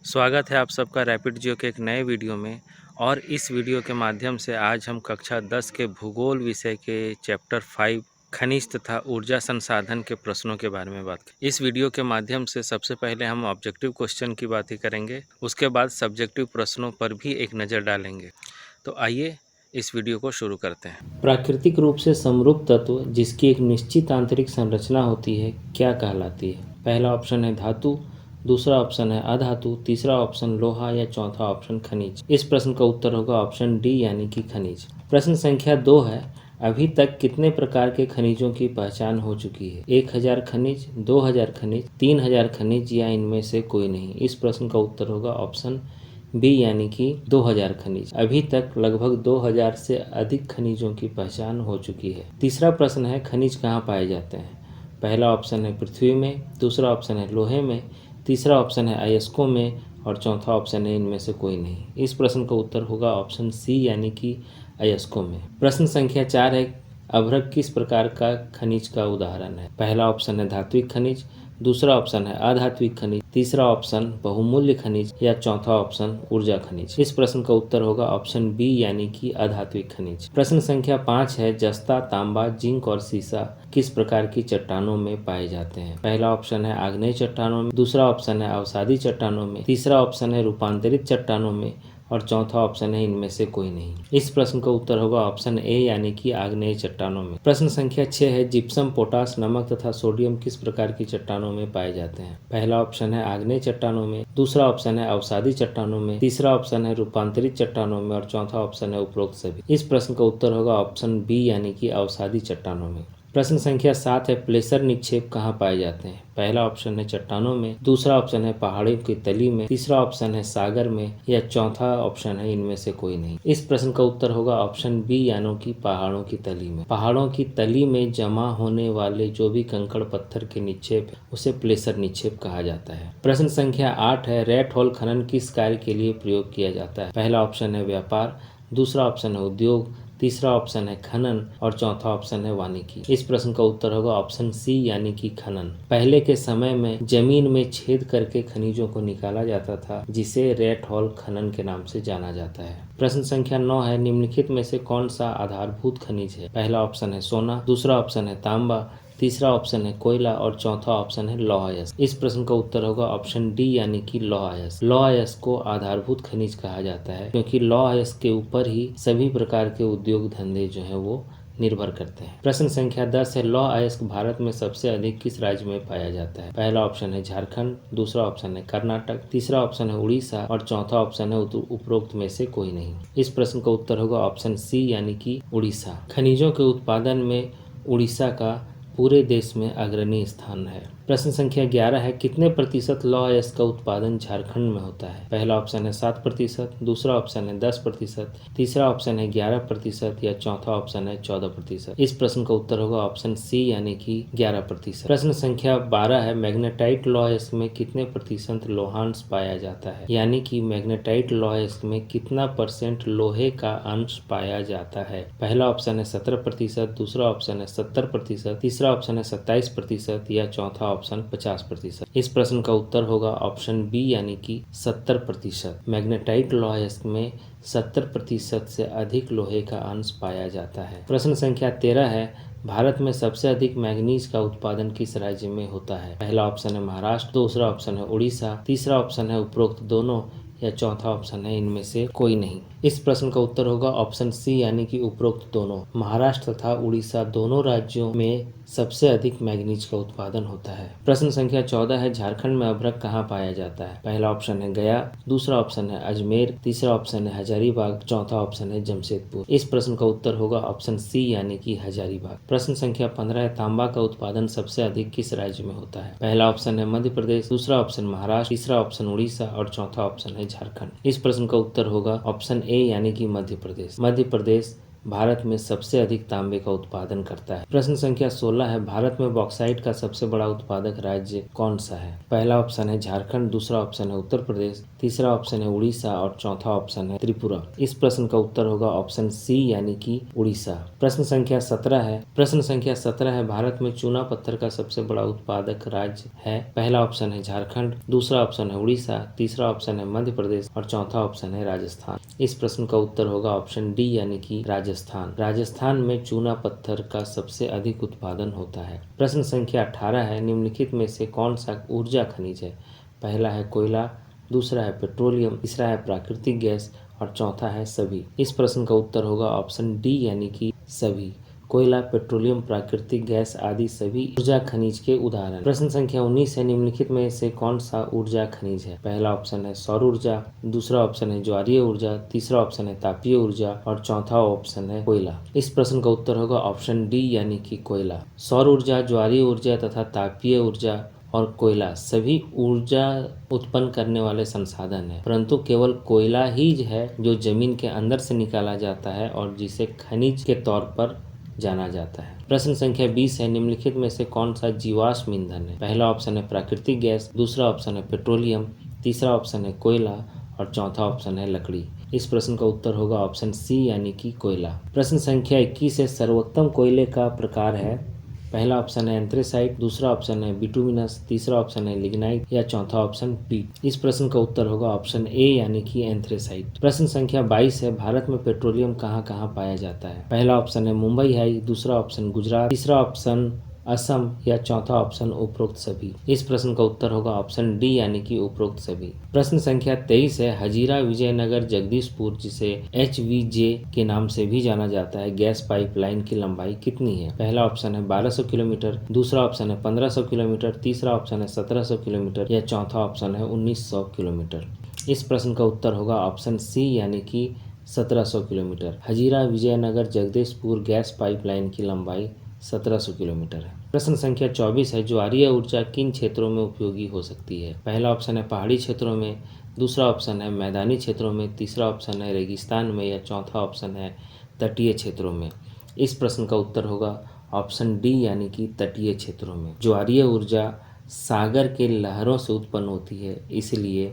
स्वागत है आप सबका रैपिड जियो के एक नए वीडियो में। और इस वीडियो के माध्यम से आज हम कक्षा 10 के भूगोल विषय के चैप्टर 5 खनिज तथा ऊर्जा संसाधन के प्रश्नों के बारे में बात करें। इस वीडियो के माध्यम से सबसे पहले हम ऑब्जेक्टिव क्वेश्चन की बात ही करेंगे, उसके बाद सब्जेक्टिव प्रश्नों पर भी एक नज़र डालेंगे। तो आइए इस वीडियो को शुरू करते हैं। प्राकृतिक रूप से समरूप तत्व जिसकी एक निश्चित आंतरिक संरचना होती है क्या कहलाती है? पहला ऑप्शन है धातु, दूसरा ऑप्शन है अधातु, तीसरा ऑप्शन लोहा या चौथा ऑप्शन खनिज। इस प्रश्न का उत्तर होगा ऑप्शन डी यानी कि खनिज। प्रश्न संख्या 2 है, अभी तक कितने प्रकार के खनिजों की पहचान हो चुकी है? 1000 खनिज, 2000 खनिज, 3000 खनिज या इनमें से कोई नहीं। इस प्रश्न का उत्तर होगा ऑप्शन बी यानी कि 2000 खनिज। अभी तक लगभग 2000 से अधिक खनिजों की पहचान हो चुकी है। तीसरा प्रश्न है, खनिज कहाँ पाए जाते हैं? पहला ऑप्शन है पृथ्वी में, दूसरा ऑप्शन है लोहे में, तीसरा ऑप्शन है अयस्कों में और चौथा ऑप्शन है इनमें से कोई नहीं। इस प्रश्न का उत्तर होगा ऑप्शन सी यानी कि अयस्कों में। प्रश्न संख्या 4 है, अभ्रक किस प्रकार का खनिज का उदाहरण है? पहला ऑप्शन है धात्विक खनिज, दूसरा ऑप्शन है अधात्विक खनिज, तीसरा ऑप्शन बहुमूल्य खनिज या चौथा ऑप्शन ऊर्जा खनिज। इस प्रश्न का उत्तर होगा ऑप्शन बी यानी कि अधात्विक खनिज। प्रश्न संख्या 5 है, जस्ता, तांबा, जिंक और सीसा किस प्रकार की चट्टानों में पाए जाते हैं? पहला ऑप्शन है आग्नेय चट्टानों में, दूसरा ऑप्शन है अवसादी चट्टानों में, तीसरा ऑप्शन है रूपांतरित चट्टानों में और चौथा ऑप्शन है इनमें से कोई नहीं। इस प्रश्न का उत्तर होगा ऑप्शन ए यानी कि आग्नेय चट्टानों में। प्रश्न संख्या 6 है, जिप्सम, पोटास, नमक तथा सोडियम किस प्रकार की चट्टानों में पाए जाते हैं? पहला ऑप्शन है आग्नेय चट्टानों में, दूसरा ऑप्शन है अवसादी चट्टानों में, तीसरा ऑप्शन है रूपांतरित चट्टानों में और चौथा ऑप्शन है उपरोक्त सभी। इस प्रश्न का उत्तर होगा ऑप्शन बी यानी कि अवसादी चट्टानों में। प्रश्न संख्या 7 है, प्लेसर निक्षेप कहाँ पाए जाते हैं? पहला ऑप्शन है चट्टानों में, दूसरा ऑप्शन है पहाड़ों की तली में, तीसरा ऑप्शन है सागर में या चौथा ऑप्शन है इनमें से कोई नहीं। इस प्रश्न का उत्तर होगा ऑप्शन बी यानी कि पहाड़ों की तली में। पहाड़ों की तली में जमा होने वाले जो भी कंकड़ पत्थर के निक्षेप उसे प्लेसर निक्षेप कहा जाता है। प्रश्न संख्या 8 है, रेट होल खनन किस कार्य के लिए प्रयोग किया जाता है? पहला ऑप्शन है व्यापार, दूसरा ऑप्शन है उद्योग, तीसरा ऑप्शन है खनन और चौथा ऑप्शन है वानिकी। इस प्रश्न का उत्तर होगा ऑप्शन सी यानी कि खनन। पहले के समय में जमीन में छेद करके खनिजों को निकाला जाता था, जिसे रेट होल खनन के नाम से जाना जाता है। प्रश्न संख्या 9 है, निम्नलिखित में से कौन सा आधारभूत खनिज है? पहला ऑप्शन है सोना, दूसरा ऑप्शन है तांबा, तीसरा ऑप्शन है कोयला और चौथा ऑप्शन है लौह अयस्क। इस प्रश्न का उत्तर होगा ऑप्शन डी यानी कि लौह अयस्क। लौह अयस्क को आधारभूत खनिज कहा जाता है क्योंकि लौह अयस्क के ऊपर ही सभी प्रकार के उद्योग धंधे जो है वो निर्भर करते हैं। प्रश्न संख्या 10 है, लौह अयस्क भारत में सबसे अधिक किस राज्य में पाया जाता है? पहला ऑप्शन है झारखंड, दूसरा ऑप्शन है कर्नाटक, तीसरा ऑप्शन है उड़ीसा और चौथा ऑप्शन है उपरोक्त में से कोई नहीं। इस प्रश्न का उत्तर होगा ऑप्शन सी यानी कि उड़ीसा। खनिजों के उत्पादन में उड़ीसा का पूरे देश में अग्रणी स्थान है। प्रश्न संख्या 11 है, कितने प्रतिशत लौह अयस्क का उत्पादन झारखंड में होता है? पहला ऑप्शन है 7%, दूसरा ऑप्शन है 10%, तीसरा ऑप्शन है 11% या चौथा ऑप्शन है 14%। इस प्रश्न का उत्तर होगा ऑप्शन सी यानी कि 11%। प्रश्न संख्या 12 है, मैग्नेटाइट लौह अयस्क में कितने प्रतिशत लोहांश पाया जाता है? यानी कि मैग्नेटाइट लौह अयस्क में कितना % लोहे का अंश पाया जाता है? पहला ऑप्शन है 17%, दूसरा ऑप्शन है 70%, तीसरा ऑप्शन है 27% या चौथा ऑप्शन 50%। इस प्रश्न का उत्तर होगा ऑप्शन बी यानी कि 70%। मैग्नेटाइट लौह अयस्क में 70% से अधिक लोहे का अंश पाया जाता है। प्रश्न संख्या 13 है, भारत में सबसे अधिक मैंगनीज का उत्पादन किस राज्य में होता है? पहला ऑप्शन है महाराष्ट्र, दूसरा ऑप्शन है उड़ीसा, तीसरा ऑप्शन है उपरोक्त दोनों या चौथा ऑप्शन है इनमें से कोई नहीं। इस प्रश्न का उत्तर होगा ऑप्शन सी यानी कि उपरोक्त दोनों। महाराष्ट्र तथा उड़ीसा दोनों राज्यों में सबसे अधिक मैंगनीज का उत्पादन होता है। प्रश्न संख्या 14 है, झारखंड में अभ्रक कहाँ पाया जाता है? पहला ऑप्शन है गया, दूसरा ऑप्शन है अजमेर, तीसरा ऑप्शन है हजारीबाग, चौथा ऑप्शन है जमशेदपुर। इस प्रश्न का उत्तर होगा ऑप्शन सी यानी कि हजारीबाग। प्रश्न संख्या 15 है, तांबा का उत्पादन सबसे अधिक किस राज्य में होता है? पहला ऑप्शन है मध्य प्रदेश, दूसरा ऑप्शन महाराष्ट्र, तीसरा ऑप्शन उड़ीसा और चौथा ऑप्शन है झारखंड। इस प्रश्न का उत्तर होगा ऑप्शन ए यानी कि मध्य प्रदेश। मध्य प्रदेश भारत में सबसे अधिक तांबे का उत्पादन करता है? प्रश्न संख्या 16 है, भारत में बॉक्साइट का सबसे बड़ा उत्पादक राज्य कौन सा है? पहला ऑप्शन है झारखंड, दूसरा ऑप्शन है उत्तर प्रदेश, तीसरा ऑप्शन है उड़ीसा और चौथा ऑप्शन है त्रिपुरा। इस प्रश्न का उत्तर होगा ऑप्शन सी यानी कि उड़ीसा। प्रश्न संख्या 17 है, भारत में चूना पत्थर का सबसे बड़ा उत्पादक राज्य है? पहला ऑप्शन है झारखंड, दूसरा ऑप्शन है उड़ीसा, तीसरा ऑप्शन है मध्य प्रदेश और चौथा ऑप्शन है राजस्थान। इस प्रश्न का उत्तर होगा ऑप्शन डी यानी कि राजस्थान। राजस्थान में चूना पत्थर का सबसे अधिक उत्पादन होता है। प्रश्न संख्या 18 है, निम्नलिखित में से कौन सा ऊर्जा खनिज है? पहला है कोयला, दूसरा है पेट्रोलियम, तीसरा है प्राकृतिक गैस और चौथा है सभी। इस प्रश्न का उत्तर होगा ऑप्शन डी यानी कि सभी। कोयला, पेट्रोलियम, प्राकृतिक गैस आदि सभी ऊर्जा खनिज के उदाहरण। प्रश्न संख्या 19 है, निम्नलिखित में से कौन सा ऊर्जा खनिज है? पहला ऑप्शन है सौर ऊर्जा, दूसरा ऑप्शन है ज्वारीय ऊर्जा, तीसरा ऑप्शन है तापीय ऊर्जा और चौथा ऑप्शन है कोयला। इस प्रश्न का उत्तर होगा ऑप्शन डी यानी कि कोयला। सौर ऊर्जा, ज्वारीय ऊर्जा तथा तापीय ऊर्जा और कोयला सभी ऊर्जा उत्पन्न करने वाले संसाधन है, परंतु केवल कोयला ही है जो जमीन के अंदर से निकाला जाता है और जिसे खनिज के तौर पर जाना जाता है। प्रश्न संख्या 20 है, निम्नलिखित में से कौन सा जीवाश्म ईंधन है? पहला ऑप्शन है प्राकृतिक गैस, दूसरा ऑप्शन है पेट्रोलियम, तीसरा ऑप्शन है कोयला और चौथा ऑप्शन है लकड़ी। इस प्रश्न का उत्तर होगा ऑप्शन सी यानी कि कोयला। प्रश्न संख्या 21 है, सर्वोत्तम कोयले का प्रकार है? पहला ऑप्शन है एंथ्रेसाइट, दूसरा ऑप्शन है बिटुमिनस, तीसरा ऑप्शन है लिग्नाइट या चौथा ऑप्शन पीट। इस प्रश्न का उत्तर होगा ऑप्शन ए यानी कि एंथ्रेसाइट। प्रश्न संख्या 22 है, भारत में पेट्रोलियम कहाँ कहाँ पाया जाता है? पहला ऑप्शन है मुंबई हाई, दूसरा ऑप्शन गुजरात, तीसरा ऑप्शन असम या चौथा ऑप्शन उपरोक्त सभी। इस प्रश्न का उत्तर होगा ऑप्शन डी यानी कि उपरोक्त सभी। प्रश्न संख्या 23 है, हजीरा विजयनगर जगदीशपुर जिसे HVJ के नाम से भी जाना जाता है, गैस पाइपलाइन की लंबाई कितनी है? पहला ऑप्शन है 1200 किलोमीटर, दूसरा ऑप्शन है 1500 किलोमीटर, तीसरा ऑप्शन है 1700 किलोमीटर या चौथा ऑप्शन है 1900 किलोमीटर। इस प्रश्न का उत्तर होगा ऑप्शन सी यानी कि 1700 किलोमीटर। हजीरा विजयनगर जगदीशपुर गैस पाइपलाइन की लंबाई 1700 किलोमीटर है। प्रश्न संख्या 24 है, ज्वारीय ऊर्जा किन क्षेत्रों में उपयोगी हो सकती है? पहला ऑप्शन है पहाड़ी क्षेत्रों में, दूसरा ऑप्शन है मैदानी क्षेत्रों में, तीसरा ऑप्शन है रेगिस्तान में या चौथा ऑप्शन है तटीय क्षेत्रों में। इस प्रश्न का उत्तर होगा ऑप्शन डी यानी कि तटीय क्षेत्रों में। ज्वारीय ऊर्जा सागर के लहरों से उत्पन्न होती है, इसलिए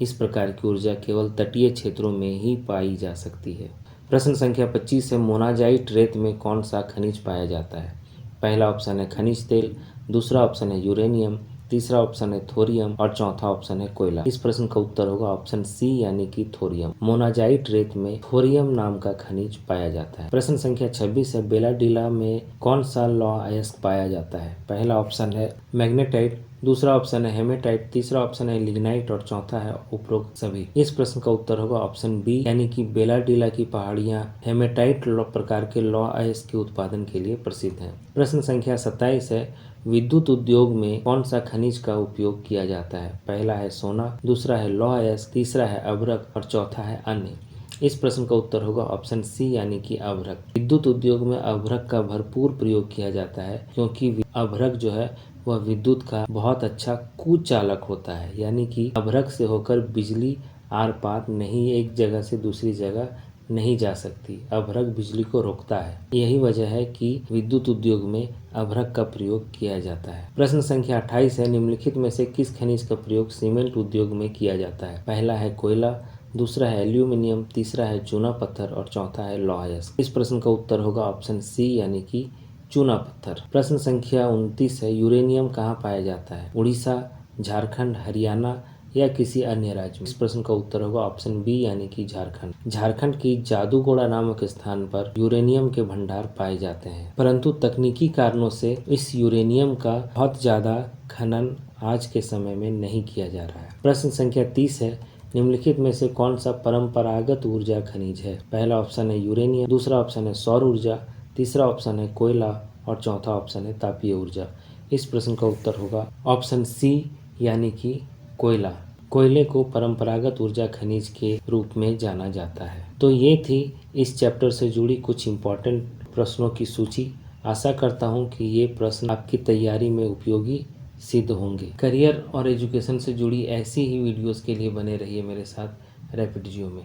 इस प्रकार की ऊर्जा केवल तटीय क्षेत्रों में ही पाई जा सकती है। प्रश्न संख्या 25 है, मोनाजाइट रेत में कौन सा खनिज पाया जाता है? पहला ऑप्शन है खनिज तेल, दूसरा ऑप्शन है यूरेनियम, तीसरा ऑप्शन है थोरियम और चौथा ऑप्शन है कोयला। इस प्रश्न का उत्तर होगा ऑप्शन सी यानी कि थोरियम। मोनाजाइट रेत में थोरियम नाम का खनिज पाया जाता है। प्रश्न संख्या 26 है, बेलाडीला में कौन सा लौह अयस्क पाया जाता है? पहला ऑप्शन है मैग्नेटाइट, दूसरा ऑप्शन है हेमेटाइट, तीसरा ऑप्शन है लिग्नाइट और चौथा है उपरोक्त सभी। इस प्रश्न का उत्तर होगा ऑप्शन बी यानी कि बेलाडीला की पहाड़ियां हेमेटाइट प्रकार के लौह अयस्क के उत्पादन के लिए प्रसिद्ध हैं। प्रश्न संख्या 27 है, विद्युत उद्योग में कौन सा खनिज का उपयोग किया जाता है? पहला है सोना, दूसरा है लौह अयस्क, तीसरा है अभ्रक और चौथा है अन्य। इस प्रश्न का उत्तर होगा ऑप्शन सी यानी कि अभ्रक। विद्युत उद्योग में अभ्रक का भरपूर प्रयोग किया जाता है, क्योंकि अभ्रक जो है वह विद्युत का बहुत अच्छा कुचालक होता है, यानी कि अभ्रक से होकर बिजली आर पार नहीं, एक जगह से दूसरी जगह नहीं जा सकती। अभ्रक बिजली को रोकता है। यही वजह है कि विद्युत उद्योग में अभ्रक का प्रयोग किया जाता है। प्रश्न संख्या 28 है, निम्नलिखित में से किस खनिज का प्रयोग सीमेंट उद्योग में किया जाता है? पहला है कोयला, दूसरा है एल्यूमिनियम, तीसरा है चूना पत्थर और चौथा है लौह अयस्क। इस प्रश्न का उत्तर होगा ऑप्शन सी यानी कि चूना पत्थर। प्रश्न संख्या 29 है, यूरेनियम कहाँ पाया जाता है? उड़ीसा, झारखंड, हरियाणा या किसी अन्य राज्य में? इस प्रश्न का उत्तर होगा ऑप्शन बी यानी कि झारखंड। झारखंड की जादूगोड़ा नामक स्थान पर यूरेनियम के भंडार पाए जाते हैं, परंतु तकनीकी कारणों से इस यूरेनियम का बहुत ज्यादा खनन आज के समय में नहीं किया जा रहा है। प्रश्न संख्या 30 है, निम्नलिखित में से कौन सा परंपरागत ऊर्जा खनिज है? पहला ऑप्शन है यूरेनियम, दूसरा ऑप्शन है सौर ऊर्जा, तीसरा ऑप्शन है कोयला और चौथा ऑप्शन है तापीय ऊर्जा। इस प्रश्न का उत्तर होगा ऑप्शन सी यानी कि कोयला। कोयले को परंपरागत ऊर्जा खनिज के रूप में जाना जाता है। तो ये थी इस चैप्टर से जुड़ी कुछ इम्पोर्टेंट प्रश्नों की सूची। आशा करता हूँ कि ये प्रश्न आपकी तैयारी में उपयोगी सिद्ध होंगे। करियर और एजुकेशन से जुड़ी ऐसी ही वीडियोस के लिए बने रहिए मेरे साथ रैपिड जियो में।